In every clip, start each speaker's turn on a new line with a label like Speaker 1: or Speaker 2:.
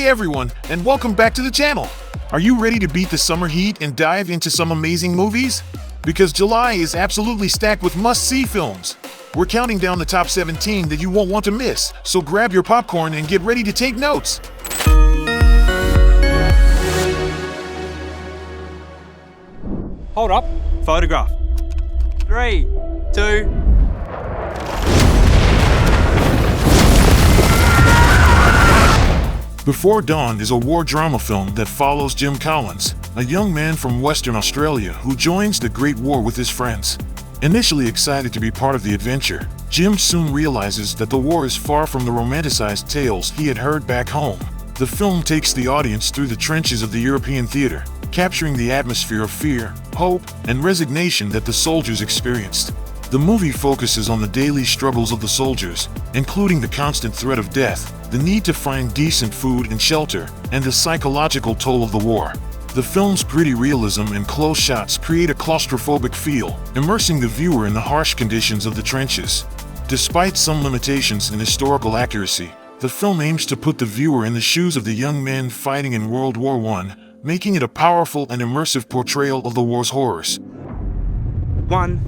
Speaker 1: everyone, and welcome back to the channel. Are you ready to beat the summer heat and dive into some amazing movies? Because July is absolutely stacked with must-see films. We're counting down the top 17 that you won't want to miss, so grab your popcorn and get ready to take notes.
Speaker 2: Hold up. Photograph. 3, 2.
Speaker 1: Before Dawn is a war drama film that follows Jim Collins, a young man from Western Australia who joins the Great War with his friends. Initially excited to be part of the adventure, Jim soon realizes that the war is far from the romanticized tales he had heard back home. The film takes the audience through the trenches of the European theater, capturing the atmosphere of fear, hope, and resignation that the soldiers experienced. The movie focuses on the daily struggles of the soldiers, including the constant threat of death, the need to find decent food and shelter, and the psychological toll of the war. The film's gritty realism and close shots create a claustrophobic feel, immersing the viewer in the harsh conditions of the trenches. Despite some limitations in historical accuracy, the film aims to put the viewer in the shoes of the young men fighting in World War I, making it a powerful and immersive portrayal of the war's horrors.
Speaker 2: 1.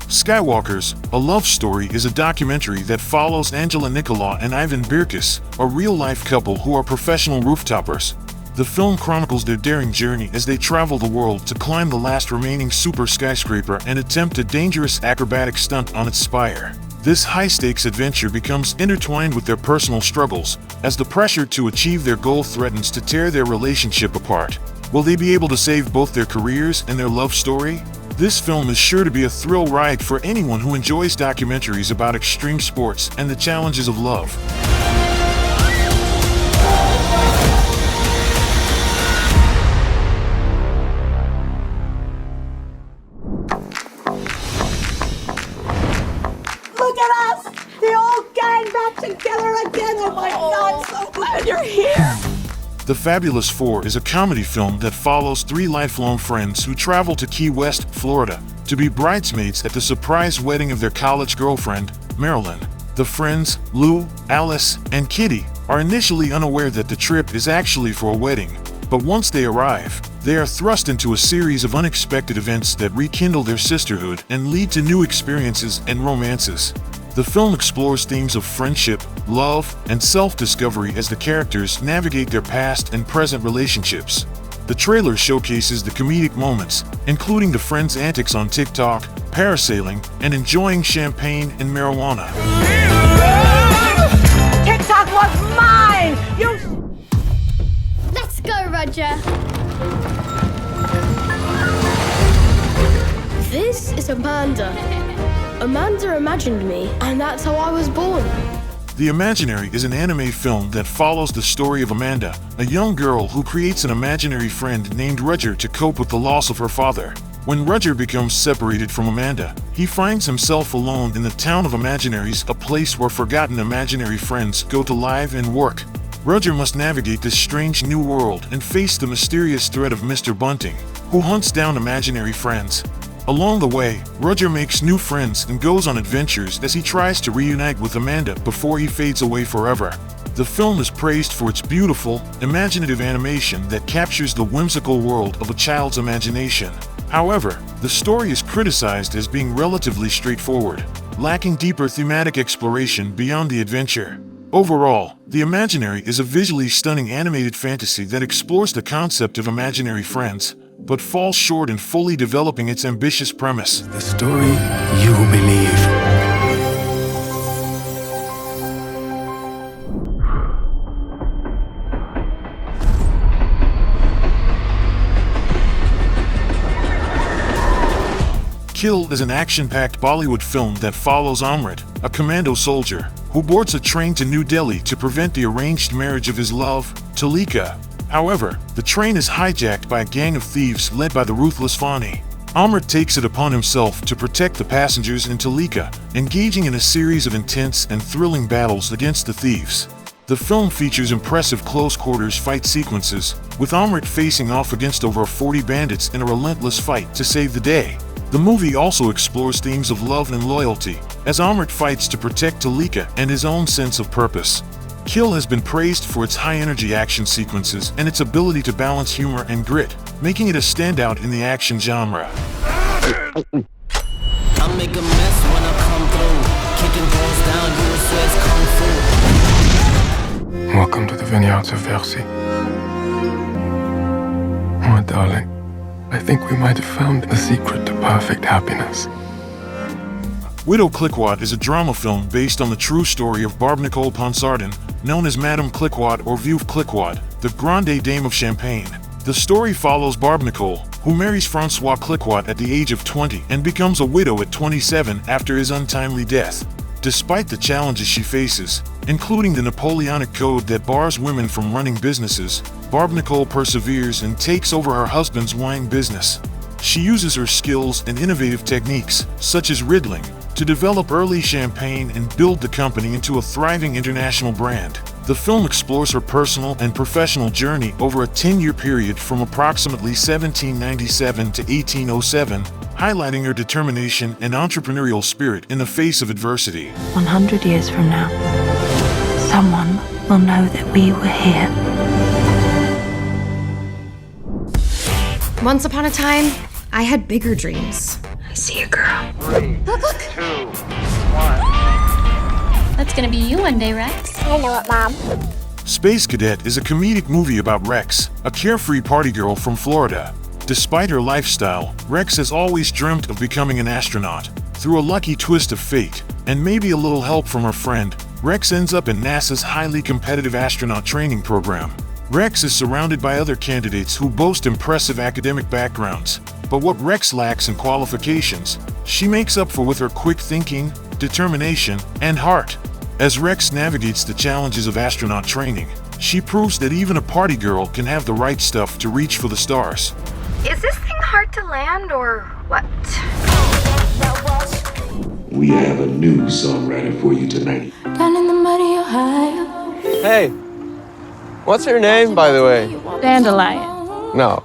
Speaker 1: Skywalkers, A Love Story is a documentary that follows Angela Nicolau and Ivan Birkis, a real-life couple who are professional rooftoppers. The film chronicles their daring journey as they travel the world to climb the last remaining super skyscraper and attempt a dangerous acrobatic stunt on its spire. This high-stakes adventure becomes intertwined with their personal struggles, as the pressure to achieve their goal threatens to tear their relationship apart. Will they be able to save both their careers and their love story? This film is sure to be a thrill ride for anyone who enjoys documentaries about extreme sports and the challenges of love.
Speaker 3: Look at us! The old gang back together again! Oh my God, so glad you're here!
Speaker 1: The Fabulous Four is a comedy film that follows three lifelong friends who travel to Key West, Florida, to be bridesmaids at the surprise wedding of their college girlfriend, Marilyn. The friends, Lou, Alice, and Kitty, are initially unaware that the trip is actually for a wedding, but once they arrive, they are thrust into a series of unexpected events that rekindle their sisterhood and lead to new experiences and romances. The film explores themes of friendship, love, and self-discovery as the characters navigate their past and present relationships. The trailer showcases the comedic moments, including the friends' antics on TikTok, parasailing, and enjoying champagne and marijuana.
Speaker 3: TikTok was mine!
Speaker 4: Let's go, Roger! This is Amanda. Amanda imagined me, and that's how I was born.
Speaker 1: The Imaginary is an anime film that follows the story of Amanda, a young girl who creates an imaginary friend named Roger to cope with the loss of her father. When Roger becomes separated from Amanda, he finds himself alone in the town of Imaginaries, a place where forgotten imaginary friends go to live and work. Roger must navigate this strange new world and face the mysterious threat of Mr. Bunting, who hunts down imaginary friends. Along the way, Roger makes new friends and goes on adventures as he tries to reunite with Amanda before he fades away forever. The film is praised for its beautiful, imaginative animation that captures the whimsical world of a child's imagination. However, the story is criticized as being relatively straightforward, lacking deeper thematic exploration beyond the adventure. Overall, The Imaginary is a visually stunning animated fantasy that explores the concept of imaginary friends, but falls short in fully developing its ambitious premise.
Speaker 5: The story you believe.
Speaker 1: Kill is an action-packed Bollywood film that follows Amrit, a commando soldier, who boards a train to New Delhi to prevent the arranged marriage of his love, Talika. However, the train is hijacked by a gang of thieves led by the ruthless Fani. Amrit takes it upon himself to protect the passengers in Talika, engaging in a series of intense and thrilling battles against the thieves. The film features impressive close-quarters fight sequences, with Amrit facing off against over 40 bandits in a relentless fight to save the day. The movie also explores themes of love and loyalty, as Amrit fights to protect Talika and his own sense of purpose. Kill has been praised for its high-energy action sequences and its ability to balance humor and grit, making it a standout in the action genre.
Speaker 6: I make a mess when I come through, kicking balls down, you swears kung fu.
Speaker 5: Welcome to the vineyards of Versi. My darling, I think we might have found the secret to perfect happiness.
Speaker 1: Widow Clicquot is a drama film based on the true story of Barbe Nicole Ponsardin, known as Madame Clicquot or Veuve Clicquot, the Grande Dame of Champagne. The story follows Barbe Nicole, who marries Francois Clicquot at the age of 20 and becomes a widow at 27 after his untimely death. Despite the challenges she faces, including the Napoleonic code that bars women from running businesses, Barbe Nicole perseveres and takes over her husband's wine business. She uses her skills and innovative techniques, such as riddling, to develop early champagne and build the company into a thriving international brand. The film explores her personal and professional journey over a 10-year period from approximately 1797 to 1807, highlighting her determination and entrepreneurial spirit in the face of adversity.
Speaker 7: 100 years from now, someone will know that we were here.
Speaker 8: Once upon a time, I had bigger dreams.
Speaker 7: I see a girl.
Speaker 9: 3, 2, 1.
Speaker 10: That's gonna be you one day, Rex.
Speaker 3: I know it, Mom.
Speaker 1: Space Cadet is a comedic movie about Rex, a carefree party girl from Florida. Despite her lifestyle, Rex has always dreamt of becoming an astronaut. Through a lucky twist of fate, and maybe a little help from her friend, Rex ends up in NASA's highly competitive astronaut training program. Rex is surrounded by other candidates who boast impressive academic backgrounds, but what Rex lacks in qualifications, she makes up for with her quick thinking, determination, and heart. As Rex navigates the challenges of astronaut training, she proves that even a party girl can have the right stuff to reach for the stars.
Speaker 11: Is this thing hard to land or what?
Speaker 12: We have a new songwriter for you tonight.
Speaker 7: Down in the muddy Ohio.
Speaker 2: Hey, what's her name, by the way?
Speaker 10: Dandelion.
Speaker 2: No.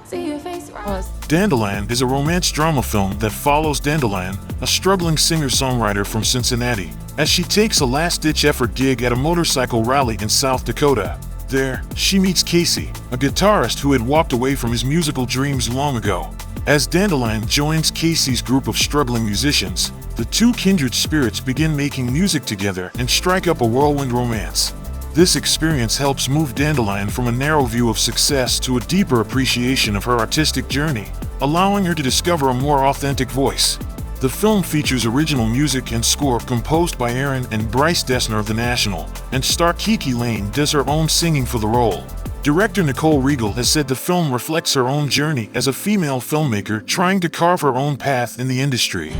Speaker 1: Dandelion is a romance drama film that follows Dandelion, a struggling singer-songwriter from Cincinnati, as she takes a last-ditch effort gig at a motorcycle rally in South Dakota. There, she meets Casey, a guitarist who had walked away from his musical dreams long ago. As Dandelion joins Casey's group of struggling musicians, the two kindred spirits begin making music together and strike up a whirlwind romance. This experience helps move Dandelion from a narrow view of success to a deeper appreciation of her artistic journey, allowing her to discover a more authentic voice. The film features original music and score composed by Aaron and Bryce Dessner of The National, and star Kiki Lane does her own singing for the role. Director Nicole Riegel has said the film reflects her own journey as a female filmmaker trying to carve her own path in the industry.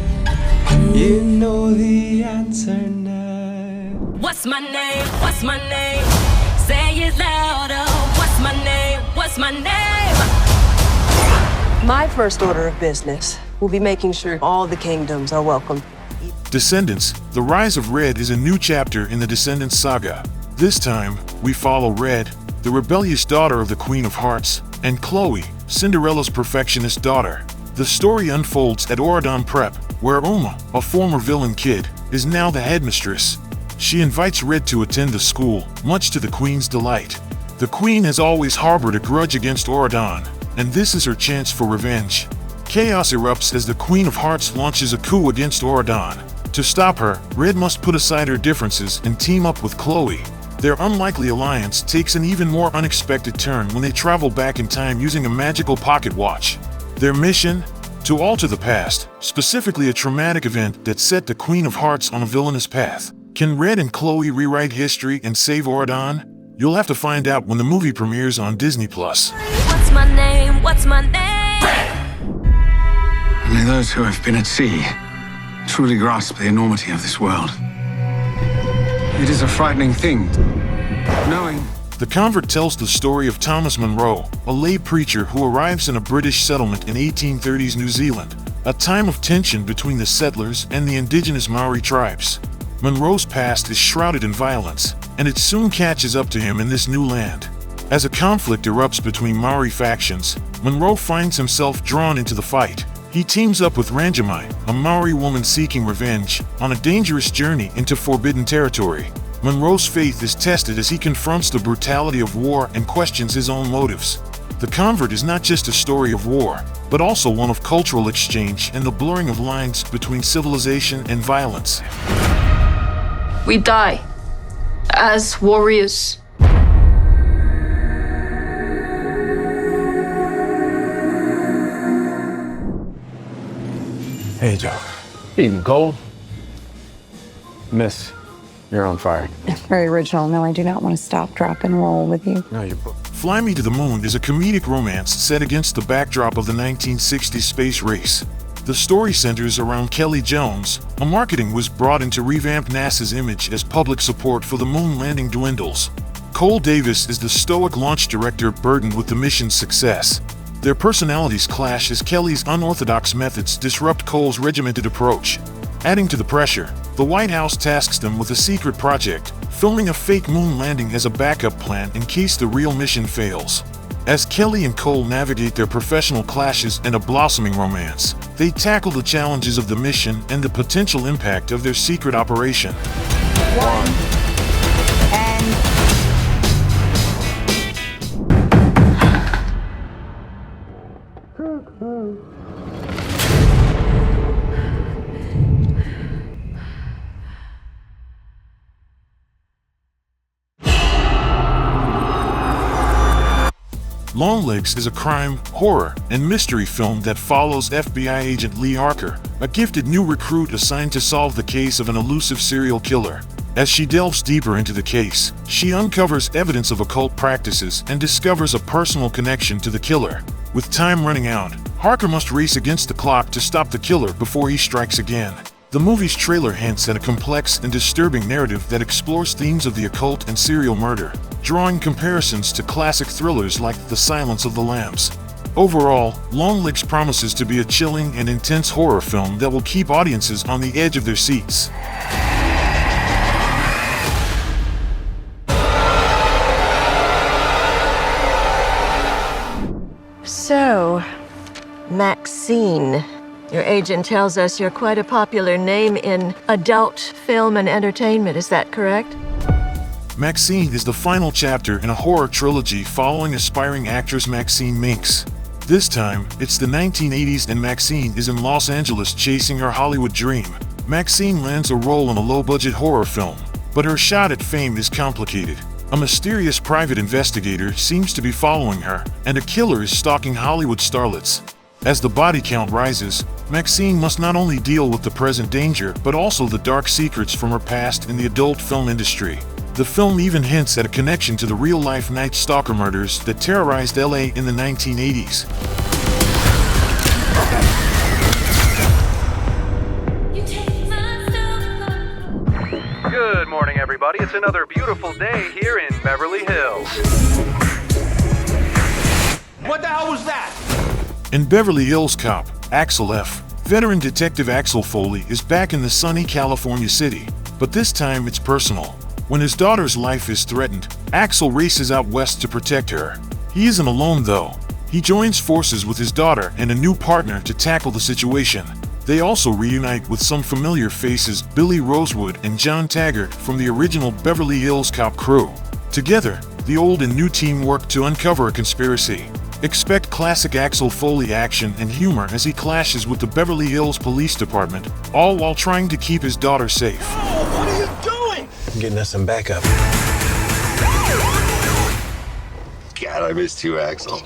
Speaker 6: You know the answer now.
Speaker 10: What's my name? What's my name? Say it louder. What's my name? What's my name?
Speaker 13: My first order of business will be making sure all the kingdoms are welcome.
Speaker 1: Descendants, The Rise of Red is a new chapter in the Descendants saga. This time, we follow Red, the rebellious daughter of the Queen of Hearts, and Chloe, Cinderella's perfectionist daughter. The story unfolds at Oradon Prep, where Uma, a former villain kid, is now the headmistress. She invites Red to attend the school, much to the Queen's delight. The Queen has always harbored a grudge against Oradon, and this is her chance for revenge. Chaos erupts as the Queen of Hearts launches a coup against Oradon. To stop her, Red must put aside her differences and team up with Chloe. Their unlikely alliance takes an even more unexpected turn when they travel back in time using a magical pocket watch. Their mission? To alter the past, specifically a traumatic event that set the Queen of Hearts on a villainous path. Can Red and Chloe rewrite history and save Oradon? You'll have to find out when the movie premieres on Disney+.
Speaker 10: What's my name? What's my name?
Speaker 5: Only those who have been at sea truly grasp the enormity of this world. It is a frightening thing, knowing.
Speaker 1: The Convert tells the story of Thomas Munro, a lay preacher who arrives in a British settlement in 1830s New Zealand, a time of tension between the settlers and the indigenous Maori tribes. Munro's past is shrouded in violence, and it soon catches up to him in this new land. As a conflict erupts between Maori factions, Monroe finds himself drawn into the fight. He teams up with Ranjamai, a Maori woman seeking revenge, on a dangerous journey into forbidden territory. Monroe's faith is tested as he confronts the brutality of war and questions his own motives. The Convert is not just a story of war, but also one of cultural exchange and the blurring of lines between civilization and violence.
Speaker 9: We die as warriors.
Speaker 14: Hey, Joe. Eating cold? Miss, you're on fire.
Speaker 15: Very original. No, I do not want to stop, drop, and roll with you.
Speaker 14: No, you're...
Speaker 1: Fly Me to the Moon is a comedic romance set against the backdrop of the 1960s space race. The story centers around Kelly Jones, a marketing whiz brought in to revamp NASA's image as public support for the moon landing dwindles. Cole Davis is the stoic launch director burdened with the mission's success. Their personalities clash as Kelly's unorthodox methods disrupt Cole's regimented approach. Adding to the pressure, the White House tasks them with a secret project, filming a fake moon landing as a backup plan in case the real mission fails. As Kelly and Cole navigate their professional clashes and a blossoming romance, they tackle the challenges of the mission and the potential impact of their secret operation. Longlegs is a crime, horror, and mystery film that follows FBI agent Lee Harker, a gifted new recruit assigned to solve the case of an elusive serial killer. As she delves deeper into the case, she uncovers evidence of occult practices and discovers a personal connection to the killer. With time running out, Harker must race against the clock to stop the killer before he strikes again. The movie's trailer hints at a complex and disturbing narrative that explores themes of the occult and serial murder, drawing comparisons to classic thrillers like The Silence of the Lambs. Overall, Longlegs promises to be a chilling and intense horror film that will keep audiences on the edge of their seats.
Speaker 3: So, MaXXXine. Your agent tells us you're quite a popular name in adult film and entertainment, is that correct?
Speaker 1: MaXXXine is the final chapter in a horror trilogy following aspiring actress Maxine Minks. This time, it's the 1980s and MaXXXine is in Los Angeles chasing her Hollywood dream. MaXXXine lands a role in a low-budget horror film, but her shot at fame is complicated. A mysterious private investigator seems to be following her, and a killer is stalking Hollywood starlets. As the body count rises, MaXXXine must not only deal with the present danger, but also the dark secrets from her past in the adult film industry. The film even hints at a connection to the real-life Night Stalker murders that terrorized LA in the 1980s.
Speaker 16: Good morning, everybody. It's another beautiful day here in Beverly Hills.
Speaker 17: What the hell was that?
Speaker 1: In Beverly Hills Cop, Axel F., veteran detective Axel Foley is back in the sunny California city, but this time it's personal. When his daughter's life is threatened, Axel races out west to protect her. He isn't alone though. He joins forces with his daughter and a new partner to tackle the situation. They also reunite with some familiar faces, Billy Rosewood and John Taggart from the original Beverly Hills Cop crew. Together, the old and new team work to uncover a conspiracy. Expect classic Axel Foley action and humor as he clashes with the Beverly Hills Police Department, all while trying to keep his daughter safe.
Speaker 17: Oh, what are you doing?
Speaker 14: I'm getting us some backup.
Speaker 12: God, I missed you, Axel.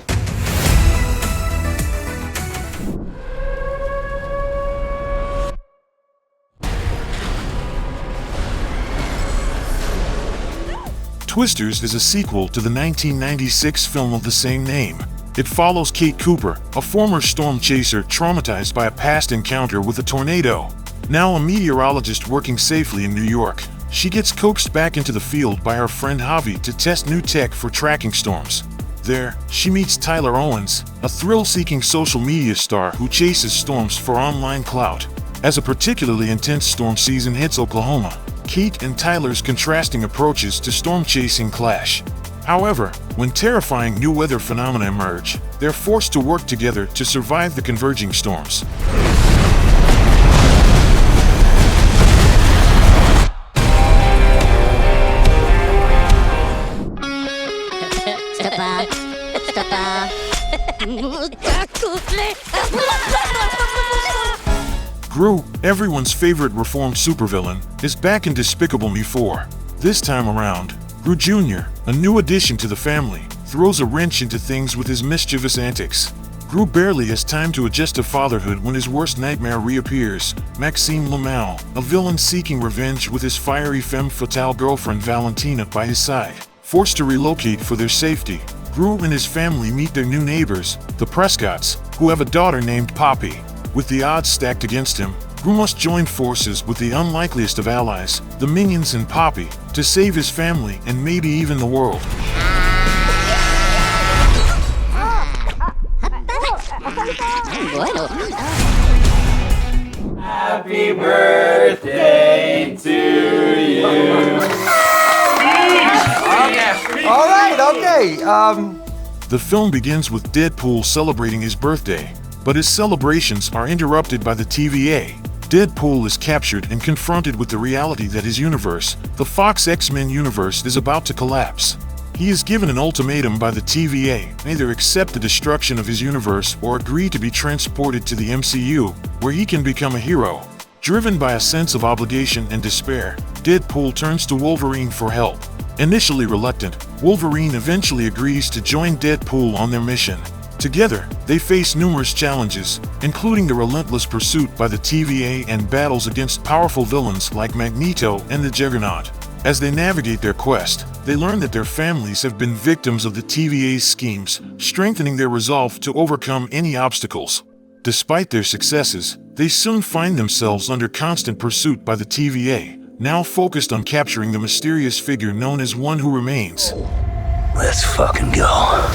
Speaker 1: Twisters is a sequel to the 1996 film of the same name. It follows Kate Cooper, a former storm chaser traumatized by a past encounter with a tornado. Now a meteorologist working safely in New York, she gets coaxed back into the field by her friend Javi to test new tech for tracking storms. There, she meets Tyler Owens, a thrill-seeking social media star who chases storms for online clout. As a particularly intense storm season hits Oklahoma, Kate and Tyler's contrasting approaches to storm chasing clash. However, when terrifying new weather phenomena emerge, they're forced to work together to survive the converging storms. Gru, everyone's favorite reformed supervillain, is back in Despicable Me 4. This time around, Gru Jr., a new addition to the family, throws a wrench into things with his mischievous antics. Gru barely has time to adjust to fatherhood when his worst nightmare reappears, MaXXXine, a villain seeking revenge with his fiery femme fatale girlfriend Valentina by his side. Forced to relocate for their safety, Gru and his family meet their new neighbors, the Prescotts, who have a daughter named Poppy. With the odds stacked against him, Gru must join forces with the unlikeliest of allies, the Minions and Poppy, to save his family and maybe even the world.
Speaker 18: Happy birthday to you.
Speaker 2: All right, okay.
Speaker 1: The film begins with Deadpool celebrating his birthday, but his celebrations are interrupted by the TVA. Deadpool is captured and confronted with the reality that his universe, the Fox X-Men universe, is about to collapse. He is given an ultimatum by the TVA: either accept the destruction of his universe or agree to be transported to the MCU, where he can become a hero. Driven by a sense of obligation and despair, Deadpool turns to Wolverine for help. Initially reluctant, Wolverine eventually agrees to join Deadpool on their mission. Together, they face numerous challenges, including the relentless pursuit by the TVA and battles against powerful villains like Magneto and the Juggernaut. As they navigate their quest, they learn that their families have been victims of the TVA's schemes, strengthening their resolve to overcome any obstacles. Despite their successes, they soon find themselves under constant pursuit by the TVA, now focused on capturing the mysterious figure known as One Who Remains.
Speaker 18: Let's fucking go.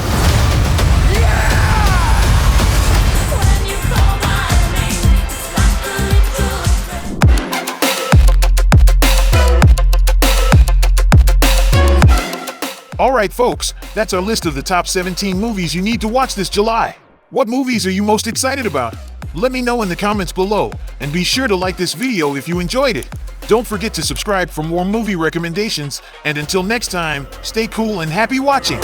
Speaker 1: Alright folks, that's our list of the top 17 movies you need to watch this July. What movies are you most excited about? Let me know in the comments below, and be sure to like this video if you enjoyed it. Don't forget to subscribe for more movie recommendations, and until next time, stay cool and happy watching!